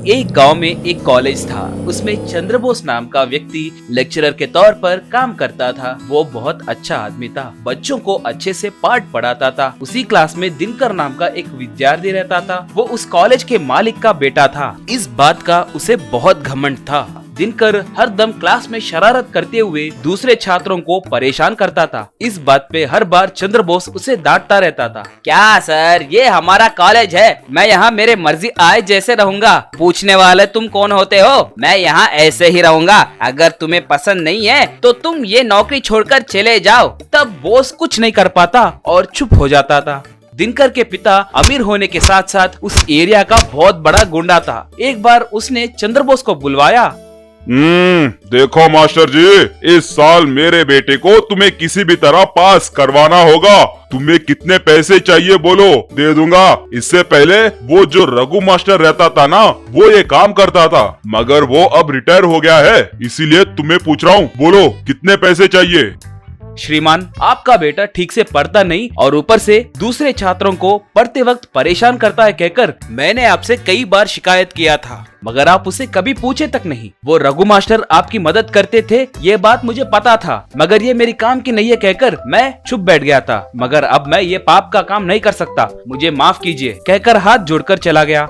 एक गांव में एक कॉलेज था। उसमें चंद्रबोस नाम का व्यक्ति लेक्चरर के तौर पर काम करता था। वो बहुत अच्छा आदमी था, बच्चों को अच्छे से पाठ पढ़ाता था। उसी क्लास में दिनकर नाम का एक विद्यार्थी रहता था। वो उस कॉलेज के मालिक का बेटा था। इस बात का उसे बहुत घमंड था। दिनकर हर दम क्लास में शरारत करते हुए दूसरे छात्रों को परेशान करता था। इस बात पे हर बार चंद्रबोस उसे डांटता रहता था। क्या सर, ये हमारा कॉलेज है, मैं यहाँ मेरे मर्जी आए जैसे रहूंगा। पूछने वाले तुम कौन होते हो? मैं यहाँ ऐसे ही रहूंगा। अगर तुम्हें पसंद नहीं है तो तुम ये नौकरी छोड़कर चले जाओ। तब बॉस कुछ नहीं कर पाता और चुप हो जाता था। दिनकर के पिता अमीर होने के साथ साथ उस एरिया का बहुत बड़ा गुंडा था। एक बार उसने चंद्रबोस को बुलवाया। देखो मास्टर जी, इस साल मेरे बेटे को तुम्हें किसी भी तरह पास करवाना होगा। तुम्हें कितने पैसे चाहिए बोलो, दे दूंगा। इससे पहले वो जो रघु मास्टर रहता था ना, वो ये काम करता था, मगर वो अब रिटायर हो गया है, इसीलिए तुम्हें पूछ रहा हूँ, बोलो कितने पैसे चाहिए। श्रीमान, आपका बेटा ठीक से पढ़ता नहीं और ऊपर से दूसरे छात्रों को पढ़ते वक्त परेशान करता है कहकर मैंने आपसे कई बार शिकायत किया था, मगर आप उसे कभी पूछे तक नहीं। वो रघु मास्टर आपकी मदद करते थे, ये बात मुझे पता था, मगर ये मेरी काम की नहीं है कहकर मैं चुप बैठ गया था। मगर अब मैं ये पाप का काम नहीं कर सकता, मुझे माफ कीजिए कहकर हाथ जोड़कर चला गया।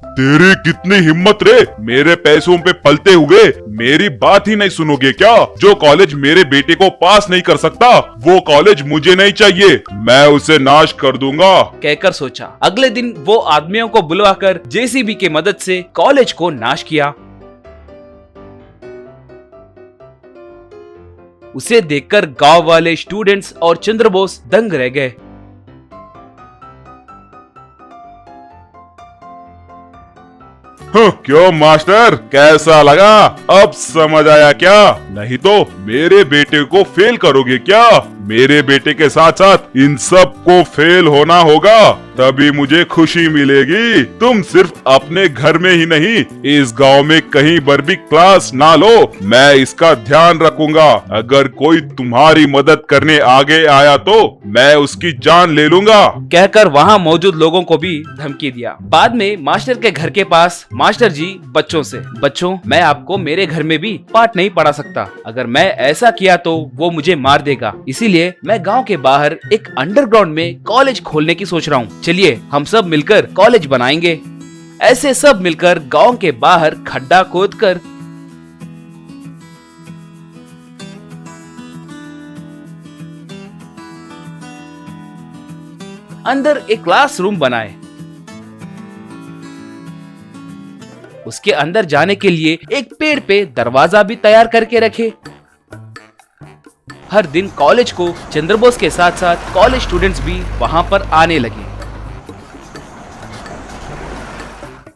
तेरी कितनी हिम्मत रे, मेरे पैसों पे पलते हुए मेरी बात ही नहीं सुनोगे क्या? जो कॉलेज मेरे बेटे को पास नहीं कर सकता, वो कॉलेज मुझे नहीं चाहिए, मैं उसे नाश कर दूंगा कहकर सोचा। अगले दिन वो आदमियों को बुलवाकर जेसीबी की मदद से कॉलेज को नाश किया। उसे देखकर गांव वाले स्टूडेंट्स और चंद्रबोस दंग रह गए। क्यों मास्टर, कैसा लगा? अब समझ आया क्या? नहीं तो मेरे बेटे को फेल करोगे क्या? मेरे बेटे के साथ साथ इन सब को फेल होना होगा, तभी मुझे खुशी मिलेगी। तुम सिर्फ अपने घर में ही नहीं, इस गांव में कहीं पर भी क्लास ना लो, मैं इसका ध्यान रखूंगा। अगर कोई तुम्हारी मदद करने आगे आया तो मैं उसकी जान ले लूंगा कहकर वहाँ मौजूद लोगों को भी धमकी दिया। बाद में मास्टर के घर के पास मास्टर जी बच्चों से, बच्चों मैं आपको मेरे घर में भी पाठ नहीं पढ़ा सकता, अगर मैं ऐसा किया तो वो मुझे मार देगा, इसीलिए मैं गांव के बाहर एक अंडरग्राउंड में कॉलेज खोलने की सोच रहा हूँ। चलिए हम सब मिलकर कॉलेज बनाएंगे। ऐसे सब मिलकर गांव के बाहर खड्डा खोदकर अंदर एक क्लासरूम बनाए। उसके अंदर जाने के लिए एक पेड़ पे दरवाजा भी तैयार करके रखे। हर दिन कॉलेज को चंद्रबोस के साथ साथ कॉलेज स्टूडेंट्स भी वहां पर आने लगे।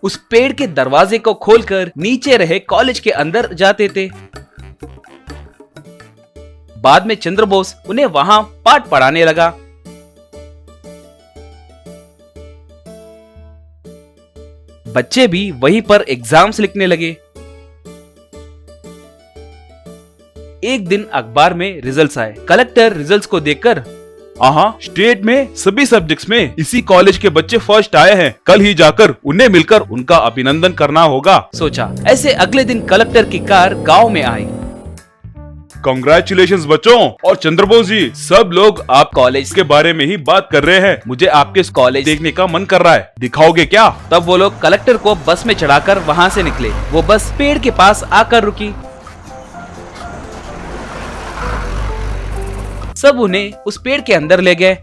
उस पेड़ के दरवाजे को खोलकर नीचे रहे कॉलेज के अंदर जाते थे। बाद में चंद्रबोस उन्हें वहां पाठ पढ़ाने लगा। बच्चे भी वहीं पर एग्जाम्स लिखने लगे। एक दिन अखबार में रिजल्ट्स आए। कलेक्टर रिजल्ट्स को देखकर, स्टेट में सभी सब्जेक्ट्स में इसी कॉलेज के बच्चे फर्स्ट आए हैं, कल ही जाकर उन्हें मिलकर उनका अभिनंदन करना होगा सोचा। ऐसे अगले दिन कलेक्टर की कार गांव में आई। कांग्रेचुलेशंस बच्चों। और चंद्रबोस जी, सब लोग आप कॉलेज के बारे में ही बात कर रहे हैं, मुझे आपके कॉलेज देखने का मन कर रहा है, दिखाओगे क्या? तब वो लोग कलेक्टर को बस में चढ़ाकर वहां से निकले। वो बस पेड़ के पास आकर रुकी। सब उन्हें उस पेड़ के अंदर ले गए।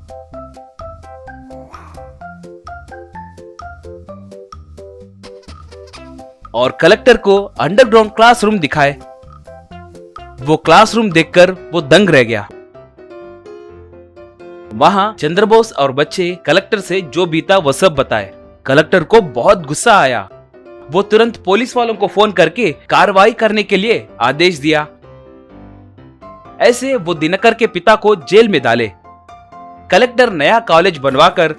और कलेक्टर को अंडरग्राउंड क्लासरूम दिखाए। वो क्लासरूम देखकर वो दंग रह गया। वहां चंद्रबोस और बच्चे कलेक्टर से जो बीता वो सब बताए। कलेक्टर को बहुत गुस्सा आया। वो तुरंत पुलिस वालों को फोन करके कार्रवाई करने के लिए आदेश दिया। ऐसे वो दिनकर के पिता को जेल में डाले। कलेक्टर नया कॉलेज बनवाकर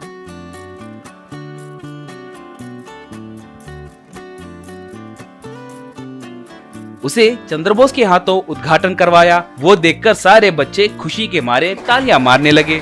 उसे चंद्रबोस के हाथों उद्घाटन करवाया। वो देखकर सारे बच्चे खुशी के मारे तालियां मारने लगे।